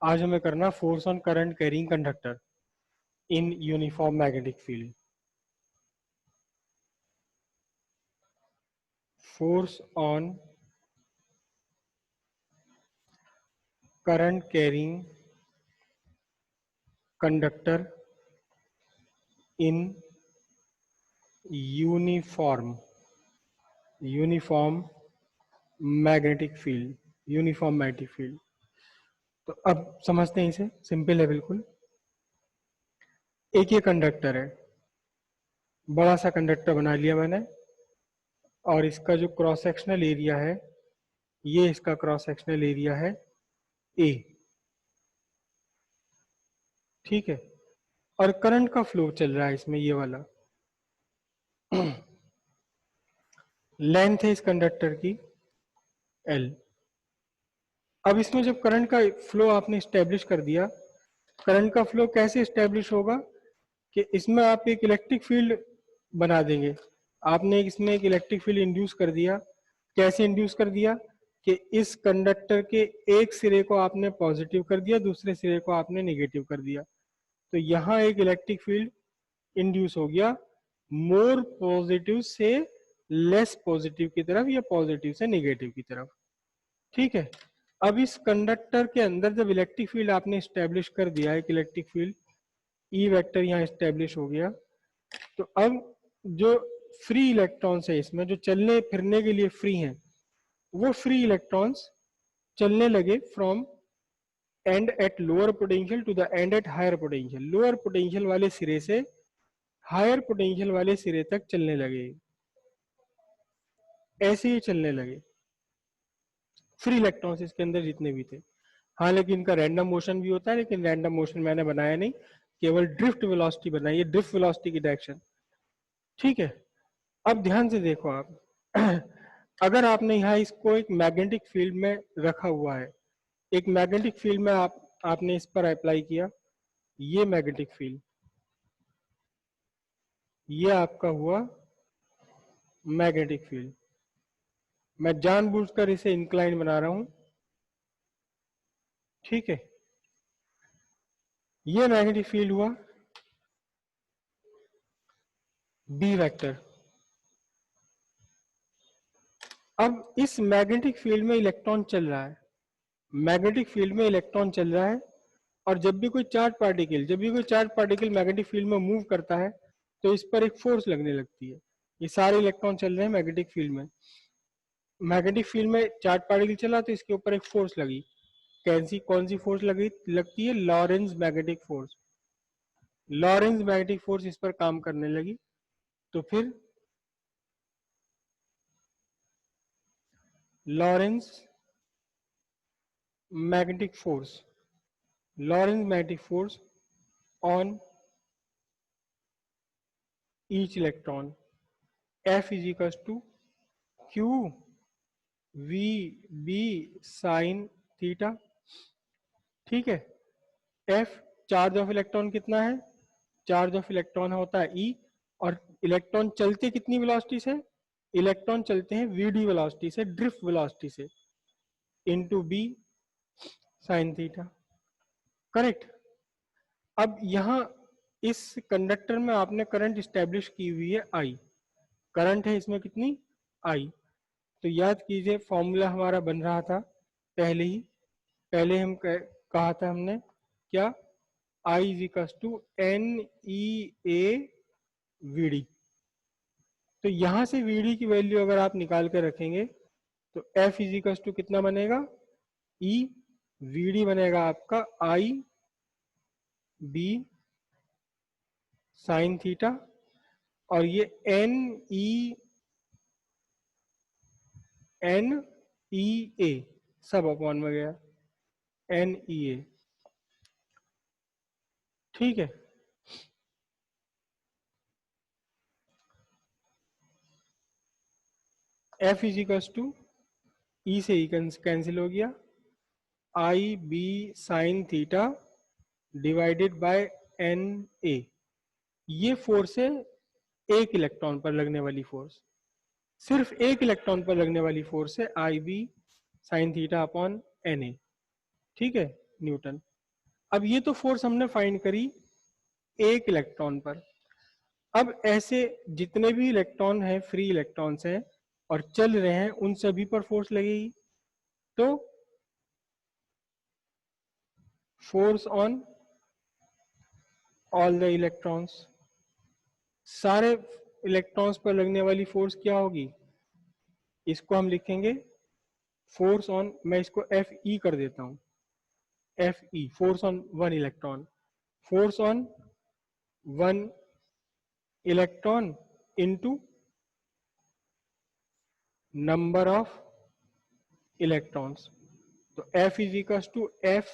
आज हमें करना force on current carrying conductor in uniform magnetic field. Force on current carrying conductor in uniform magnetic field. Uniform magnetic field. तो अब समझते हैं इसे, सिंपल है बिल्कुल। एक ये कंडक्टर है, बड़ा सा कंडक्टर बना लिया मैंने, और इसका जो क्रॉस सेक्शनल एरिया है, ये इसका क्रॉस सेक्शनल एरिया है ए। ठीक है, और करंट का फ्लो चल रहा है इसमें, ये वाला लेंथ है इस कंडक्टर की एल। अब इसमें जब करंट का फ्लो आपने स्टेब्लिश कर दिया, करंट का फ्लो कैसे स्टेब्लिश होगा कि इसमें आप एक इलेक्ट्रिक फील्ड बना देंगे। आपने इसमें एक इलेक्ट्रिक फील्ड इंड्यूस कर दिया। कैसे इंड्यूस कर दिया कि इस कंडक्टर के एक सिरे को आपने पॉजिटिव कर दिया, दूसरे सिरे को आपने नेगेटिव कर दिया, तो यहाँ एक इलेक्ट्रिक फील्ड इंड्यूस हो गया, मोर पॉजिटिव से लेस पॉजिटिव की तरफ या पॉजिटिव से नेगेटिव की तरफ। ठीक है, अब इस कंडक्टर के अंदर जब इलेक्ट्रिक फील्ड आपने स्टैब्लिश कर दिया, एक इलेक्ट्रिक फील्ड ई वेक्टर यहाँ स्टैब्लिश हो गया, तो अब जो फ्री इलेक्ट्रॉन्स है इसमें, जो चलने फिरने के लिए फ्री हैं, वो फ्री इलेक्ट्रॉन्स चलने लगे from end at lower potential to the end at higher potential. Lower potential वाले सिरे से हायर पोटेंशियल वाले सिरे तक चलने लगे, ऐसे ही चलने लगे फ्री इलेक्ट्रॉन्स इसके अंदर जितने भी थे। हाँ, लेकिन इनका रैंडम मोशन भी होता है, लेकिन रैंडम मोशन मैंने बनाया नहीं, केवल ड्रिफ्ट वेलोसिटी बनाई है, ड्रिफ्ट वेलोसिटी की डायरेक्शन। ठीक है, अब ध्यान से देखो आप अगर आपने यहाँ इसको एक मैग्नेटिक फील्ड में रखा हुआ है, एक मैग्नेटिक फील्ड में आपने इस पर अप्लाई किया, ये मैग्नेटिक फील्ड, ये आपका हुआ मैग्नेटिक फील्ड। मैं जानबूझकर इसे इंक्लाइन बना रहा हूं। ठीक है, ये मैग्नेटिक फील्ड हुआ बी वेक्टर। अब इस मैग्नेटिक फील्ड में इलेक्ट्रॉन चल रहा है, मैग्नेटिक फील्ड में इलेक्ट्रॉन चल रहा है, और जब भी कोई चार्ज पार्टिकल मैग्नेटिक फील्ड में मूव करता है, तो इस पर एक फोर्स लगने लगती है। ये सारे इलेक्ट्रॉन चल रहे हैं मैग्नेटिक फील्ड में, मैग्नेटिक फील्ड में चार्ज पार्टिकल चला तो इसके ऊपर एक फोर्स लगी। कौन सी फोर्स लगती है? Lorentz magnetic force. Lorentz magnetic force इस पर काम करने लगी, तो फिर Lorentz magnetic force on each electron F is equals to Q V B sin theta. ठीक है, F चार्ज ऑफ इलेक्ट्रॉन कितना है? चार्ज ऑफ इलेक्ट्रॉन होता है E, और इलेक्ट्रॉन चलते कितनी वेलोसिटी से? इलेक्ट्रॉन चलते हैं VD वेलोसिटी से, ड्रिफ्ट वेलोसिटी से, into B sin theta. Correct. अब यहाँ इस कंडक्टर में आपने करंट स्टैब्लिश की हुई है I, करंट है इसमें कितनी? I। तो याद कीजिए फॉर्मूला हमारा बन रहा था पहले हम कहा था हमने क्या? I is equals to NEA VD। तो यहां से VD की वैल्यू अगर आप निकाल कर रखेंगे तो F इज इक्वल्स टू कितना बनेगा? E VD बनेगा आपका I B साइन थीटा, और ये NEA सब अपॉन में गया, NEA। ठीक है, F is equals to E से E कैंसिल हो गया, I B sine theta divided by NA। ये फोर्स है एक इलेक्ट्रॉन पर लगने वाली फोर्स, सिर्फ एक इलेक्ट्रॉन पर लगने वाली फोर्स है I B sine theta upon NA। ठीक है, न्यूटन। अब ये तो फोर्स हमने फाइंड करी एक इलेक्ट्रॉन पर। अब ऐसे जितने भी इलेक्ट्रॉन हैं, फ्री इलेक्ट्रॉन्स हैं और चल रहे हैं, उन सभी पर फोर्स लगेगी। तो force on all the electrons, सारे इलेक्ट्रॉन्स पर लगने वाली फोर्स क्या होगी? इसको हम लिखेंगे फोर्स ऑन, मैं इसको एफ ई कर देता हूं, F E, force on one electron, force on one electron into number of electrons. तो F is equal to F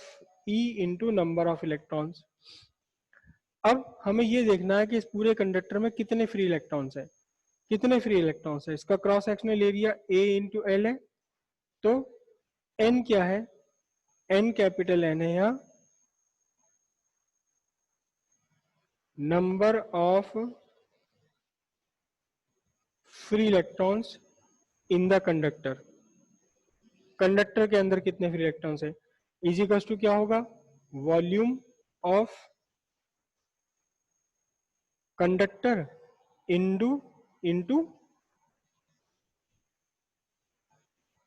E into number of electrons. अब हमें ये देखना है कि इस पूरे कंडक्टर में कितने फ्री इलेक्ट्रॉन्स हैं, कितने फ्री इलेक्ट्रॉन्स है। इसका cross sectional area A into L है। तो N क्या है? N कैपिटल N है यहाँ, number of free electrons in the conductor. Conductor के अंदर कितने फ्री इलेक्ट्रॉन्स है, इज इक्वल टू क्या होगा? Volume of conductor into into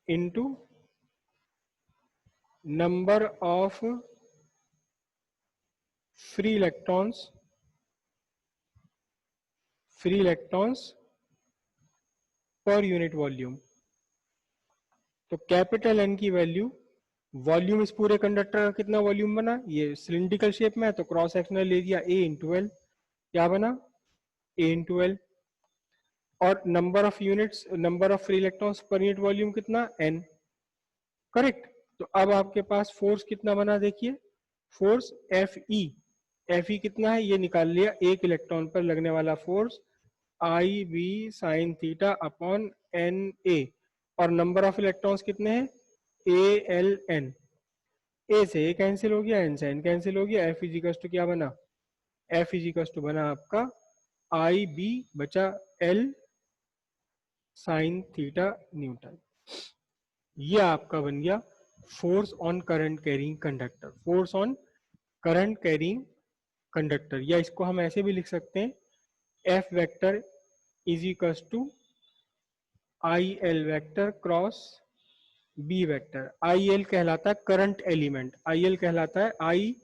into number of free electrons, free electrons per unit volume. तो capital N की वैल्यू, वॉल्यूम इस पूरे कंडक्टर का कितना वॉल्यूम बना, ये सिलिंड्रिकल शेप में है तो cross sectional area A into L, क्या बना? A into L. और number of units, number of free electrons per unit volume कितना? N, correct. तो अब आपके पास फोर्स कितना बना, देखिए force F E, F E कितना है ये निकाल लिया, एक इलेक्ट्रॉन पर लगने वाला force I B sine theta upon N A. और नंबर ऑफ इलेक्ट्रॉन्स कितने हैं? A L N. ए से ए कैंसिल हो गया, एन से एन कैंसिल हो गया, एफ इजिकल्स टू क्या बना? एफ इजिकल्स टू बना आपका आई बी बचा एल साइन थीटा न्यूटन। ये आपका बन गया force on current carrying conductor, force on current carrying conductor. या इसको हम ऐसे भी लिख सकते हैं, F vector is equals to I L vector cross B vector. I L कहलाता है करंट एलिमेंट, आई एल कहलाता है, आई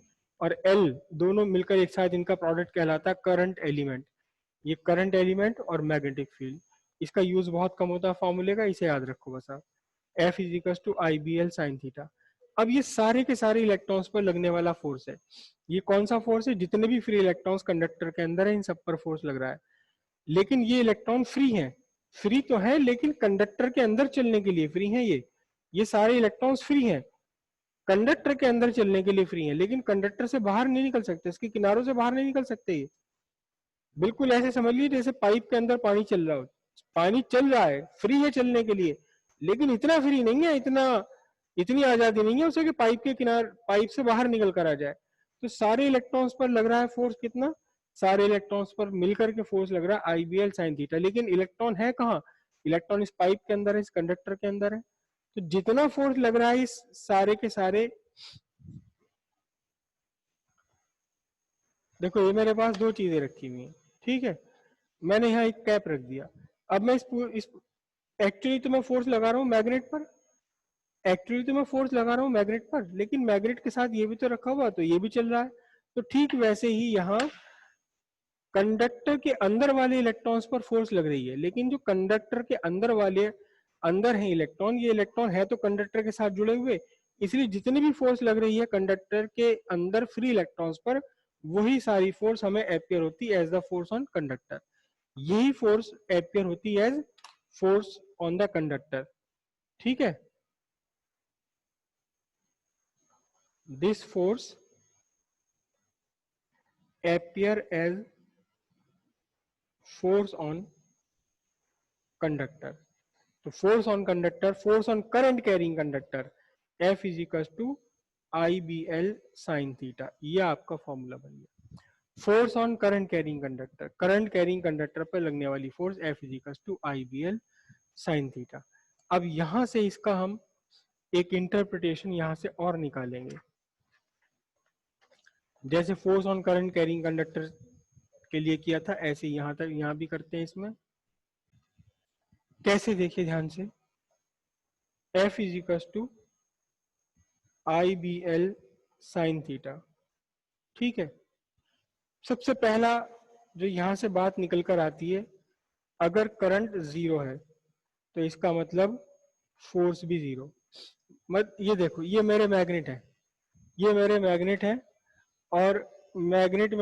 और एल दोनों मिलकर एक साथ इनका प्रोडक्ट कहलाता है करंट एलिमेंट। ये करंट एलिमेंट और मैग्नेटिक फील्ड, इसका यूज बहुत कम होता है फॉर्मूले का, इसे याद रखो बस आप। F is equal to I B L sine theta. अब ये सारे के सारे इलेक्ट्रॉन्स पर लगने वाला फोर्स है। ये कौन सा फोर्स है? जितने भी फ्री इलेक्ट्रॉन्स कंडक्टर के अंदर है इन सब पर फोर्स लग रहा है। लेकिन ये इलेक्ट्रॉन फ्री हैं, फ्री तो है लेकिन कंडक्टर के अंदर चलने के लिए फ्री हैं। ये सारे इलेक्ट्रॉन्स फ्री हैं, कंडक्टर के अंदर चलने के लिए फ्री हैं, लेकिन कंडक्टर से बाहर नहीं निकल सकते, इसके किनारों से बाहर नहीं निकल सकते। ये बिल्कुल ऐसे समझ लीजिए जैसे पाइप के अंदर पानी चल रहा हो, पानी चल रहा है, फ्री है चलने के लिए, लेकिन इतना फ्री नहीं है, इतनी आजादी नहीं है उसे कि पाइप के किनारे, पाइप से बाहर निकल कर आ जाए। तो सारे इलेक्ट्रॉन्स पर लग रहा है फोर्स कितना? सारे इलेक्ट्रॉन्स पर मिलकर के फोर्स लग रहा है आई बी एल साइन थीटा। लेकिन इलेक्ट्रॉन है कहाँ? इलेक्ट्रॉन इस पाइप के अंदर है, इस कंडक्टर के अंदर है। तो जितना फोर्स लग रहा है इस सारे के सारे, देखो ये मेरे पास दो चीजें रखी हुई हैं, ठीक है, मैंने यहाँ एक कैप रख दिया। अब मैं इस एक्चुअली तो मैं फोर्स लगा रहा हूँ मैग्नेट पर, एक्चुअली तो मैं फोर्स लगा रहा हूँ मैग्नेट पर, लेकिन मैग्नेट के साथ ये भी तो रखा हुआ, तो ये भी चल रहा है। तो ठीक वैसे ही यहाँ कंडक्टर के अंदर वाले इलेक्ट्रॉन्स पर फोर्स लग रही है, लेकिन जो कंडक्टर के अंदर वाले, अंदर है इलेक्ट्रॉन, ये इलेक्ट्रॉन है तो कंडक्टर के साथ जुड़े हुए, इसलिए जितनी भी फोर्स लग रही है कंडक्टर के अंदर फ्री इलेक्ट्रॉन्स पर, वही सारी फोर्स हमें एपियर होती है as the force on conductor. यही फोर्स एपियर होती है as force on the conductor, ठीक है। This force appear as force on conductor। तो force on conductor, force on current carrying conductor, F is equal to I B L sine theta. ये आपका formula बन गया। Force on current carrying conductor, current carrying conductor पर लगने वाली force F is equal to I B L sine theta. अब यहां से इसका हम एक इंटरप्रिटेशन यहां से और निकालेंगे। जैसे force on current carrying conductor के लिए किया था ऐसे यहां तक यहां भी करते हैं। इसमें कैसे देखिए ध्यान से, F is equal to I B L sine theta. ठीक है, सबसे पहला जो यहां से बात निकल कर आती है, अगर करंट जीरो है तो इसका मतलब फोर्स भी जीरो। मत ये देखो, ये मेरे मैग्नेट है, ये मेरे मैग्नेट है, और मैग्नेट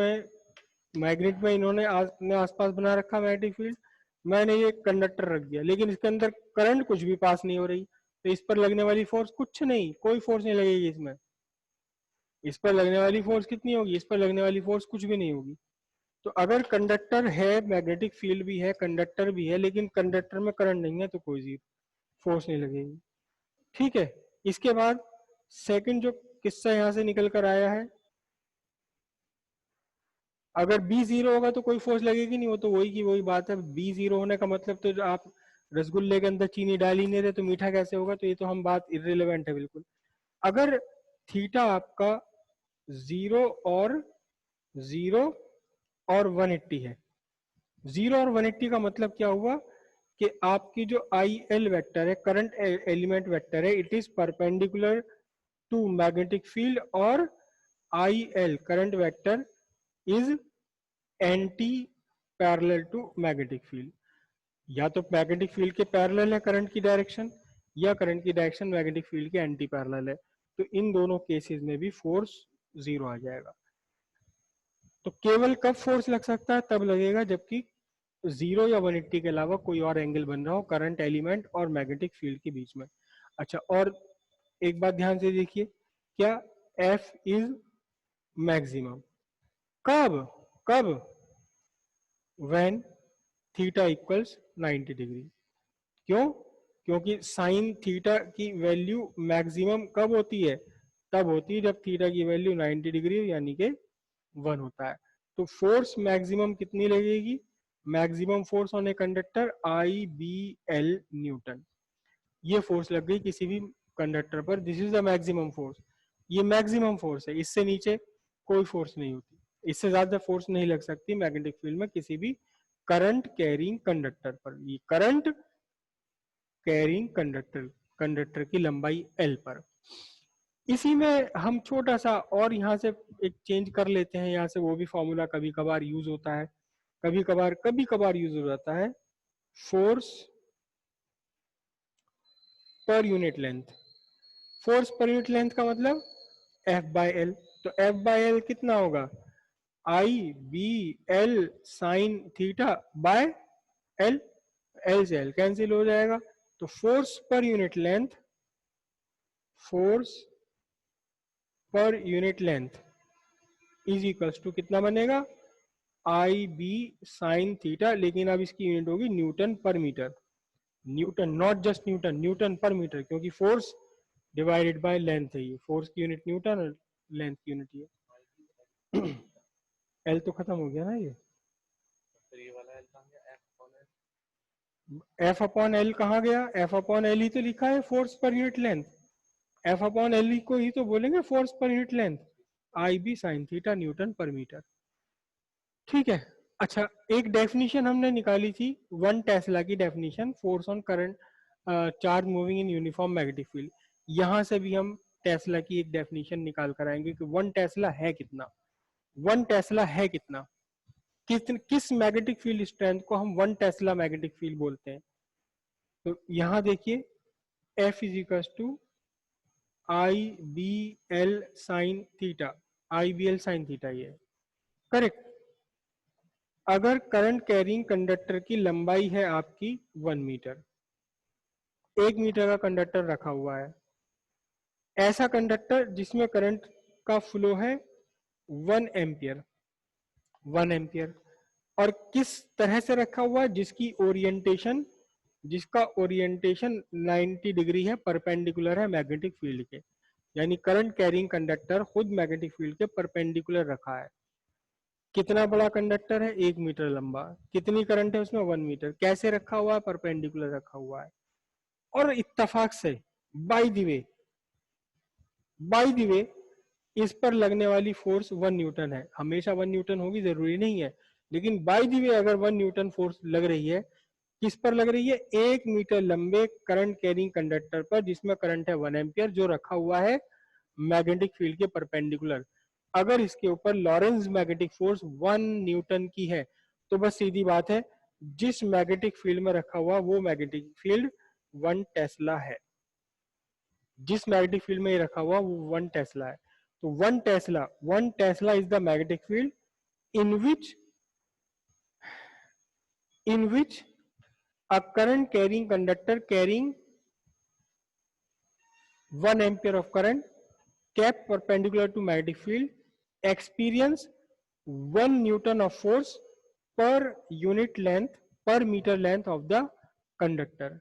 में इन्होंने अपने आसपास बना रखा मैग्नेटिक फील्ड। मैंने ये कंडक्टर रख दिया, लेकिन इसके अंदर करंट कुछ भी पास नहीं हो रही, तो इस पर लगने वाली फोर्स कुछ नहीं, कोई फोर्स नहीं लगेगी इसमें। इस पर लगने वाली फोर्स कितनी होगी, इस पर लगने वाली फोर्स कुछ भी नहीं होगी। तो अगर कंडक्टर है, मैग्नेटिक फील्ड भी है, कंडक्टर भी है, लेकिन कंडक्टर में करंट नहीं है, तो कोई जी फोर्स नहीं लगेगी। ठीक है, इसके बाद सेकंड जो किस्सा यहां से निकल कर आया है, अगर बी जीरो होगा तो कोई फोर्स लगेगी नहीं, वो तो वही की वही बात है। बी जीरो होने का मतलब तो जो आप रसगुल्ले के अंदर चीनी डाल ही नहीं रहे तो मीठा कैसे होगा, तो ये तो हम बात इर्रिलेवेंट है बिल्कुल। अगर थीटा आपका जीरो और जीरो और 180 है, जीरो और 180 का मतलब क्या हुआ कि आपकी जो आई एल वेक्टर है, करंट एलिमेंट वेक्टर है, it is perpendicular to magnetic field, और I L current vector is anti parallel to magnetic field. या तो मैग्नेटिक फील्ड के पैरेलल है करंट की डायरेक्शन, या करंट की डायरेक्शन मैग्नेटिक फील्ड के एंटी पैरेलल है, तो इन दोनों केसेस में भी फोर्स जीरो आ जाएगा। तो केवल कब फोर्स लग सकता है, तब लगेगा जबकि जीरो या 180 के अलावा कोई और एंगल बन रहा हो करंट एलिमेंट और मैग्नेटिक फील्ड के बीच में। अच्छा, और एक बात ध्यान से देखिए, क्या F इज मैक्सिमम कब, कब व्हेन थीटा इक्वल्स 90 डिग्री। क्यों? क्योंकि साइन थीटा की वैल्यू मैक्सिमम कब होती है, तब होती है जब थीटा की वैल्यू 90 डिग्री यानी कि 1 होता है। तो फोर्स मैक्सिमम कितनी लगेगी, maximum force on a conductor I B L newton. ये फोर्स लग गई किसी भी कंडक्टर पर, this is the maximum force. ये मैक्सिमम फोर्स है, इससे नीचे कोई फोर्स नहीं होती, इससे ज्यादा फोर्स नहीं लग सकती मैग्नेटिक फील्ड में किसी भी करंट कैरिंग कंडक्टर पर। ये करंट कैरिंग कंडक्टर, कंडक्टर की लंबाई एल पर। इसी में हम छोटा सा और यहाँ से एक चेंज कर लेते हैं, यहाँ से वो भी फॉर्मूला कभी कभार यूज होता है, कभी कभार यूज हो जाता है, force per unit length. Force per unit length का मतलब F बाय एल। तो F बाय एल कितना होगा, I B L sine theta by L, L से एल कैंसिल हो जाएगा। तो force per unit length, force per unit length is equals to कितना बनेगा, आई बी साइन थीटा, लेकिन अब इसकी यूनिट होगी न्यूटन पर metre. Newton, not just newton, newton पर मीटर, क्योंकि फोर्स डिवाइडेड बाय लेंथ है, ये फोर्स की यूनिट न्यूटन और लेंथ की यूनिट ये। एल तो खत्म हो गया ना ये, एफ अपॉन एल कहाँ गया, एफ अपॉन एल ही तो लिखा है force per unit length, F upon L को ही तो बोलेंगे फोर्स पर यूनिट लेंथ, आई बी साइन थीटा न्यूटन पर मीटर। ठीक है, अच्छा, एक डेफिनेशन हमने निकाली थी, वन टेस्ला की definition, force on current charge moving in uniform magnetic field. यहां से भी हम टेस्ला की एक डेफिनेशन निकाल कर आएंगे कि वन टेस्ला है कितना, वन टेस्ला है कितना, किस मैग्नेटिक फील्ड स्ट्रेंथ को हम वन टेस्ला मैग्नेटिक फील्ड बोलते हैं। तो यहां देखिए, F is equal to I B L sine theta, I B L sine theta, ये करेक्ट। अगर करंट कैरिंग कंडक्टर की लंबाई है आपकी 1 मीटर, 1 मीटर का कंडक्टर रखा हुआ है, ऐसा कंडक्टर जिसमें करंट का फ्लो है 1 एम्पियर, 1 एम्पियर, और किस तरह से रखा हुआ है, जिसका ओरिएंटेशन 90 डिग्री है, परपेंडिकुलर है मैग्नेटिक फील्ड के, यानी करंट कैरिंग कंडक्टर खुद मैग्नेटिक फील्ड के परपेंडिकुलर रखा है। कितना बड़ा कंडक्टर है, 1 मीटर लंबा, कितनी करंट है उसमें, 1 मीटर, कैसे रखा हुआ है, परपेंडिकुलर रखा हुआ है। और इत्तेफाक से, by the way, by the way इस पर लगने वाली फोर्स 1 न्यूटन है। हमेशा 1 न्यूटन होगी जरूरी नहीं है, लेकिन बाय द वे अगर 1 न्यूटन फोर्स लग रही है, किस पर लग रही है? 1 मीटर लंबे करंट कैरिंग कंडक्टर पर जिसमें करंट है 1 एम्पियर, जो रखा हुआ है मैग्नेटिक फील्ड के परपेंडिकुलर। अगर इसके ऊपर लॉरेंस मैग्नेटिक फोर्स 1 न्यूटन की है, तो बस सीधी बात है, जिस मैग्नेटिक फील्ड में रखा हुआ वो मैग्नेटिक फील्ड 1 टेस्ला है। जिस मैग्नेटिक फील्ड में ये रखा हुआ वो 1 टेस्ला है। तो 1 tesla is the magnetic field in which a current carrying conductor carrying 1 ampere of current kept perpendicular to magnetic field experience 1 Newton of force per unit length per meter length of the conductor.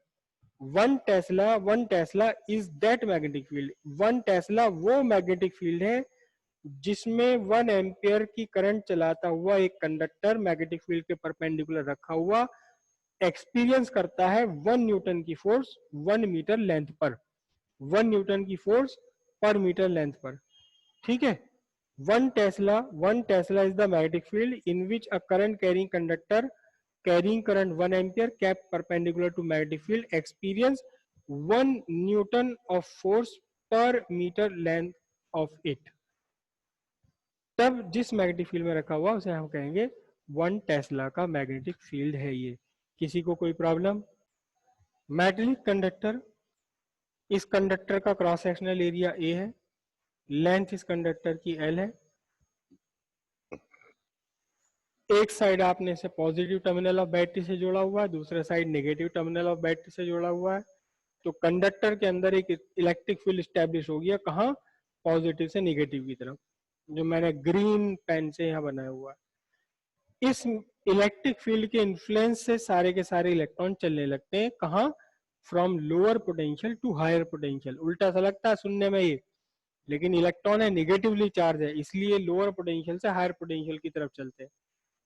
1 Tesla is that magnetic field. 1 Tesla वो magnetic field है जिसमें 1 ampere की current चलाता हुआ एक conductor magnetic field के perpendicular रखा हुआ एक्सपीरियंस करता है 1 न्यूटन की फोर्स 1 मीटर लेंथ पर, 1 न्यूटन की फोर्स पर मीटर लेंथ पर। ठीक है, 1 Tesla is the magnetic field in which a current carrying conductor carrying current 1 ampere kept perpendicular to magnetic field experience 1 Newton of force per meter length of it. तब जिस magnetic field में रखा हुआ उसे हम कहेंगे 1 टेस्ला का magnetic field है ये। किसी को कोई प्रॉब्लम? मेटेलिक कंडक्टर, इस कंडक्टर का क्रॉस सेक्शनल एरिया ए है, लेंथ इस कंडक्टर की एल है, एक साइड आपने इसे पॉजिटिव टर्मिनल ऑफ बैटरी से जोड़ा हुआ है, दूसरा side negative terminal of battery से जोड़ा हुआ है। तो कंडक्टर के अंदर एक इलेक्ट्रिक फील्ड स्टैब्लिश हो गया, कहाँ? पॉजिटिव से नेगेटिव की तरफ, जो मैंने ग्रीन पेन से यहाँ बनाया हुआ है। इस इलेक्ट्रिक फील्ड के इन्फ्लुएंस से सारे के सारे इलेक्ट्रॉन चलने लगते हैं, कहाँ? From lower potential to higher potential. उल्टा सा लगता है सुनने में ये, लेकिन इलेक्ट्रॉन है निगेटिवली चार्ज है, इसलिए लोअर पोटेंशियल से हायर पोटेंशियल की तरफ चलते हैं।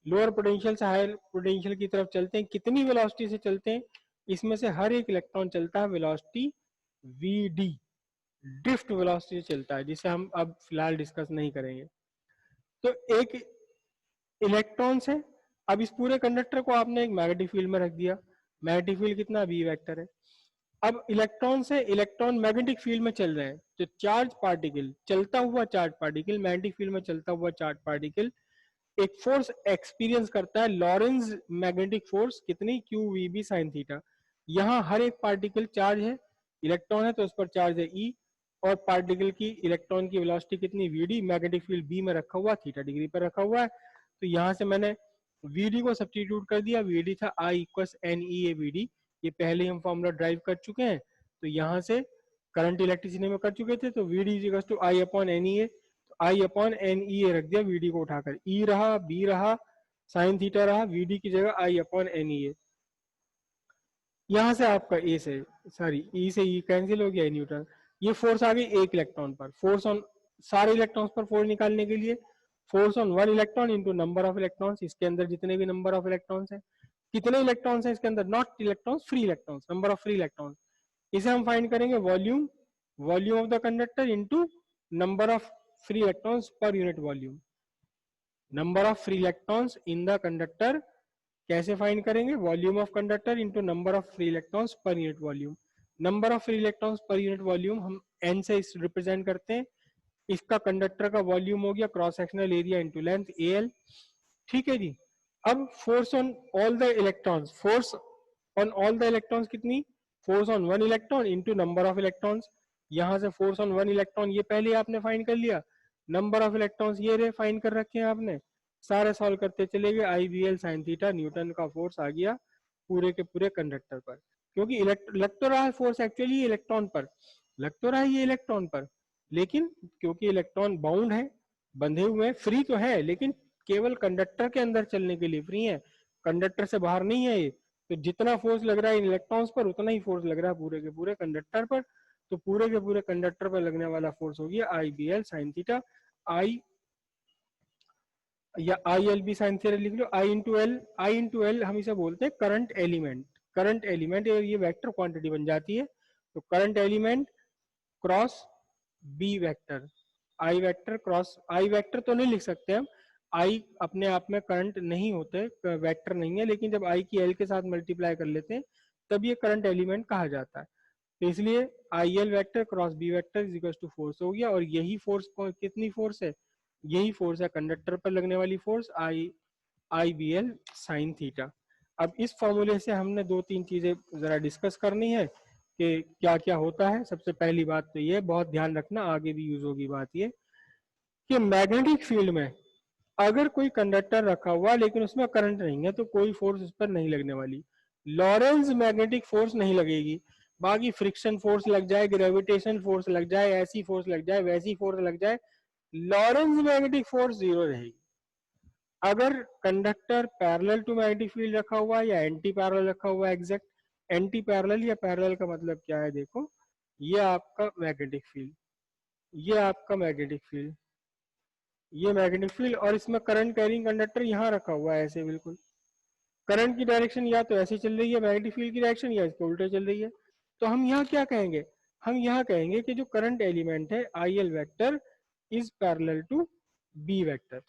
लोअर पोटेंशियल से हायर पोटेंशियल की तरफ चलते हैं, कितनी वेलोसिटी से चलते हैं? इसमें से हर एक इलेक्ट्रॉन चलता है वेलोसिटी vd, ड्रिफ्ट वेलोसिटी से चलता है, जिसे हम अब फिलहाल डिस्कस नहीं करेंगे। तो एक इलेक्ट्रॉन से, अब इस पूरे कंडक्टर को आपने एक मैग्नेटिक फील्ड में रख दिया, मैग्नेटिक फील्ड कितना? v वेक्टर है। अब इलेक्ट्रॉन से इलेक्ट्रॉन मैग्नेटिक फील्ड में चल रहे हैं, तो चार्ज पार्टिकल, चलता हुआ चार्ज पार्टिकल, मैग्नेटिक फील्ड में चलता हुआ चार्ज पार्टिकल एक फोर्स एक्सपीरियंस करता है, लॉरेंस मैग्नेटिक फोर्स, कितनी? Q V B sine theta. यहाँ हर एक पार्टिकल चार्ज है, इलेक्ट्रॉन है तो उस पर चार्ज है ई, और पार्टिकल की इलेक्ट्रॉन की वेलोसिटी कितनी? वीडी, मैग्नेटिक फील्ड बी में रखा हुआ, थीटा डिग्री पर रखा हुआ है। तो यहाँ से मैंने वीडी को सब्स्टिट्यूट कर दिया, वीडी था I equal N E A VD, ये पहले ही हम फॉर्मूला ड्राइव कर चुके हैं। तो यहाँ से करंट इलेक्ट्रिसिटी में कर चुके थे, तो V D is to I upon N E A, I upon N E A रख दिया, वीडी को उठाकर, ई रहा, बी रहा, साइन थीटा रहा, वीडी की जगह आई अपॉन एन ई ए। यहां से आपका ए से, सॉरी ई से ई कैंसिल हो गया, न्यूटन। ये फोर्स आ गई एक इलेक्ट्रॉन पर, फोर्स ऑन सारे इलेक्ट्रॉन्स पर फोर्स निकालने के लिए force on 1 electron into number of electrons, इसके अंदर जितने भी नंबर ऑफ इलेक्ट्रॉन्स है, कितने इलेक्ट्रॉन्स है इसके अंदर? Not electrons, free electrons, number of free electrons. इसे हम फाइंड करेंगे volume, volume of the conductor into number of free electrons per unit volume, number of free electrons in the conductor कैसे find करेंगे? Volume of conductor into number of free electrons per unit volume. Number of free electrons per unit volume हम n से इस represent करते हैं, इसका conductor का volume हो गया cross sectional area into length al। ठीक है जी। अब force on all the electrons, force on all the electrons कितनी? Force on 1 electron into number of electrons. यहां से फोर्स ऑन 1 इलेक्ट्रॉन ये पहले आपने फाइंड कर लिया, नंबर ऑफ इलेक्ट्रॉन्स ये रे फाइंड कर रखे हैं आपने, सारे सॉल्व करते चले गए, I B L sine theta, newton का फोर्स आ गया पूरे के पूरे कंडक्टर पर। क्योंकि लग तो रहा है फोर्स एक्चुअली इलेक्ट्रॉन पर, लग तो रहा है ये इलेक्ट्रॉन पर, लेकिन क्योंकि इलेक्ट्रॉन बाउंड है, बंधे हुए हैं, फ्री तो है लेकिन केवल कंडक्टर के अंदर चलने के लिए फ्री है, कंडक्टर से बाहर नहीं है ये। तो जितना फोर्स लग रहा है इलेक्ट्रॉन्स पर उतना ही फोर्स लग रहा है पूरे के पूरे कंडक्टर पर। तो पूरे के पूरे कंडक्टर पर लगने वाला फोर्स हो गया I B L sine theta, I या I L B sine theta लिख लो, I into L, I into L हम इसे बोलते हैं करंट एलिमेंट, करंट एलिमेंट ये वेक्टर क्वांटिटी बन जाती है। तो current element cross B vector, I vector cross, I vector तो नहीं लिख सकते हम, आई अपने आप में करंट नहीं होते, वेक्टर नहीं है, लेकिन जब आई की एल के साथ मल्टीप्लाई कर लेते हैं तब ये करंट एलिमेंट कहा जाता है। तो इसलिए I L vector cross B vector is equal to force हो गया, और यही फोर्स कितनी फोर्स है, यही फोर्स है कंडक्टर पर लगने वाली force I B L sine theta. अब इस फॉर्मूले से हमने दो तीन चीजें जरा डिस्कस करनी है कि क्या क्या होता है। सबसे पहली बात तो ये बहुत ध्यान रखना, आगे भी यूज होगी बात ये, कि मैग्नेटिक फील्ड में अगर कोई कंडक्टर रखा हुआ लेकिन उसमें करंट नहीं है तो कोई फोर्स उस पर नहीं लगने वाली, लॉरेंस मैग्नेटिक फोर्स नहीं लगेगी। बाकी फ्रिक्शन फोर्स लग जाए, ग्रेविटेशन फोर्स लग जाए, ऐसी फोर्स लग जाए, वैसी फोर्स लग जाए, लॉरेंस मैग्नेटिक फोर्स जीरो रहेगी। अगर conductor parallel to magnetic field रखा हुआ है या एंटी पैरेलल रखा हुआ है, एग्जैक्ट एंटी पैरेलल या पैरेलल का मतलब क्या है, देखो ये आपका मैग्नेटिक फील्ड, ये आपका मैग्नेटिक फील्ड, ये मैग्नेटिक फील्ड, और इसमें करंट कैरिंग कंडक्टर यहाँ रखा हुआ है ऐसे बिल्कुल। करंट की डायरेक्शन या तो ऐसे चल रही है मैग्नेटिक फील्ड की डायरेक्शन, या इसके उल्टे चल रही है। तो हम यहाँ क्या कहेंगे, हम यहाँ कहेंगे कि जो करंट एलिमेंट है I L vector is parallel to B vector.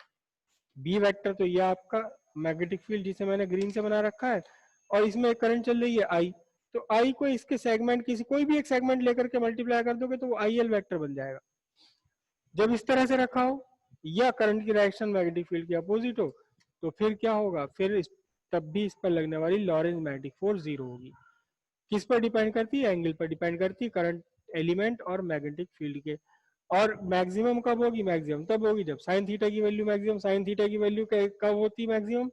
B vector तो ये आपका मैग्नेटिक फील्ड जिसे मैंने ग्रीन से बना रखा है, और इसमें एक करंट चल रही है आई, तो आई को इसके सेगमेंट, किसी कोई भी एक सेगमेंट लेकर के मल्टीप्लाई कर दोगे तो वो आई एल वैक्टर बन जाएगा। जब इस तरह से रखा हो या करंट की डायरेक्शन मैग्नेटिक फील्ड के अपोजिट हो तो फिर क्या होगा, फिर तब भी इस पर लगने वाली लॉरेंस मैग्नेटिक फोर्स जीरो होगी। किस पर डिपेंड करती है, एंगल पर डिपेंड करती है, करंट एलिमेंट और मैग्नेटिक फील्ड के। और मैक्सिमम कब होगी, मैक्सिमम तब होगी जब साइन थीटा की वैल्यू, मैक्सिमम साइन थीटा की वैल्यू कब होती है मैक्सिमम,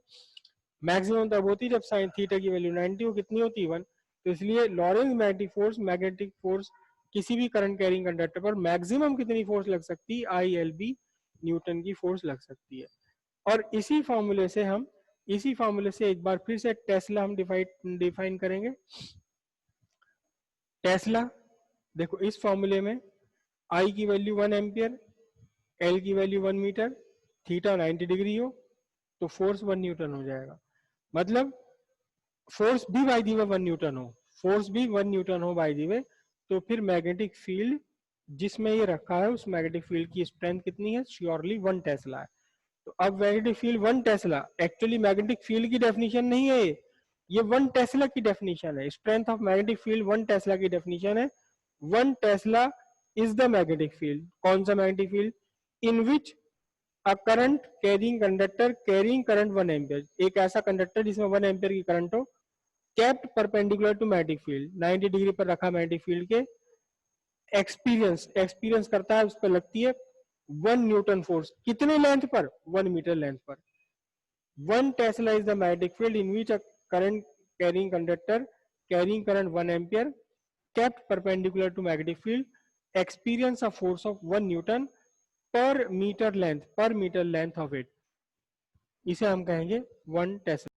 मैक्सिमम तब होती है जब साइन थीटा की वैल्यू 90 हो, कितनी होती है 1। तो इसलिए लॉरेंस मैग्नेटिक फोर्स किसी भी करंट कैरिंग कंडक्टर पर मैक्सिमम कितनी फोर्स लग सकती है, आई एल बी न्यूटन की फोर्स लग सकती है। और इसी फॉर्मूले से एक बार फिर से टेस्ला हम डिफाइन करेंगे। टेस्ला देखो इस फॉर्मूले में आई की वैल्यू 1 एम्पियर, एल की वैल्यू 1 मीटर, थीटा 90 डिग्री हो तो फोर्स 1 न्यूटन हो जाएगा। मतलब फोर्स भी बाय दी वे 1 न्यूटन हो, फोर्स भी 1 न्यूटन हो बाय दी वे, तो फिर मैग्नेटिक फील्ड जिसमें ये रखा है उस मैग्नेटिक फील्ड की स्ट्रेंथ कितनी है, श्योरली 1 टेस्ला है। तो अब magnetic field 1 tesla, actually magnetic field की डेफिनेशन नहीं है ये 1 टेस्ला की डेफिनेशन है। Strength of magnetic field 1 tesla की डेफिनेशन है। 1 tesla is the magnetic field. कौन सा magnetic field, in which a current carrying conductor carrying current 1 ampere, एक ऐसा कंडक्टर जिसमें 1 एम्पियर की करंट हो, kept perpendicular to magnetic field, 90 degree पर रखा मैग्नेटिक फील्ड के, एक्सपीरियंस करता है, उस पर लगती है 1 न्यूटन फोर्स, कितने लेंथ पर, 1 मीटर लेंथ पर। 1 Tesla is the magnetic field in which a current carrying conductor carrying current 1 ampere kept perpendicular to magnetic field experience a force of 1 newton per meter length of it, इसे हम कहेंगे 1 Tesla.